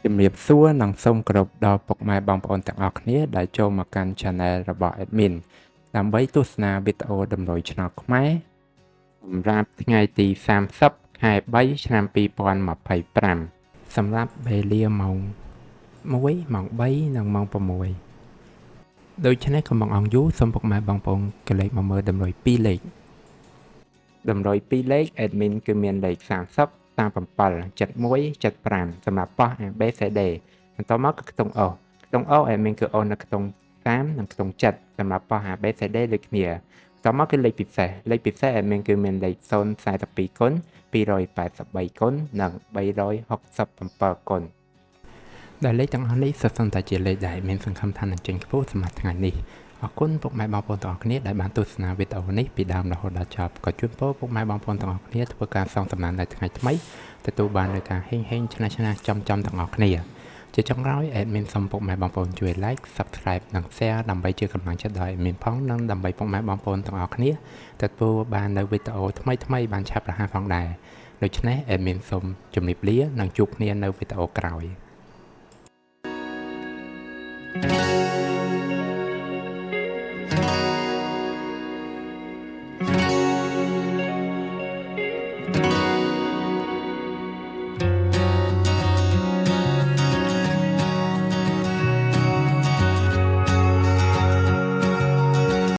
ជំរាបសួរនិងសូមគោរពដល់ពុកម៉ែបងប្អូនទាំងអស់គ្នាដែលចូលមកកាន់ Channel របស់ Admin ដើម្បីទស្សនាវីដេអូតម្រុយឆ្នោតខ្មែរសម្រាប់ថ្ងៃទី30 ខែ3 ឆ្នាំ2025សម្រាប់វេលាម៉ោង1 ម៉ោង3និងម៉ោង6ដូច្នេះកុំបង្អង់យូរសូមពុកម៉ែបងប្អូនកលេចមកមើលតម្រុយ2លេខតម្រុយ2លេខ Admin គឺមានលេខ30 37 71 75សម្រាប់ប៉ោះ ABCD បន្តមកគឺខ្ទង់ O ខ្ទង់ O Admin គឺ O នៅខ្ទង់30និងខ្ទង់7សម្រាប់ប៉ោះ ABCD ដូចគ្នាបន្តមកគឺលេខពិសេស Admin គឺមានលេខ042គុណ283គុណនិង367គុណដែលលេខទាំងអស់នេះសុទ្ធសឹងតែជាលេខដែលមានសង្ឃឹមថានឹងចេញខ្ពស់សម្រាប់ថ្ងៃនេះអរគុណពុកម៉ែបងប្អូនទាំងអស់គ្នាដែលបានទស្សនាវីដេអូនេះពីដើមរហូតដល់ចប់ក៏ជូនពរពុកម៉ែបងប្អូនទាំងអស់គ្នាធ្វើការសងសំណាននៅថ្ងៃថ្មីទទួលបាននូវការហេងឆ្នះចំទាំងអស់គ្នាជាចុងក្រោយ Admin សូមពុកម៉ែបងប្អូនជួយ Like Subscribe និង Share ដើម្បីជាកម្លាំងចិត្តដល់ Admin ផងនិងដើម្បីពុកម៉ែបងប្អូនទាំងអស់គ្នាទទួលបាននូវវីដេអូថ្មីបានឆាប់រហ័សផងដែរដូច្នេះ Admin សូមជម្រាបលានិងជួបគ្នានៅវីដេអូក្រោយ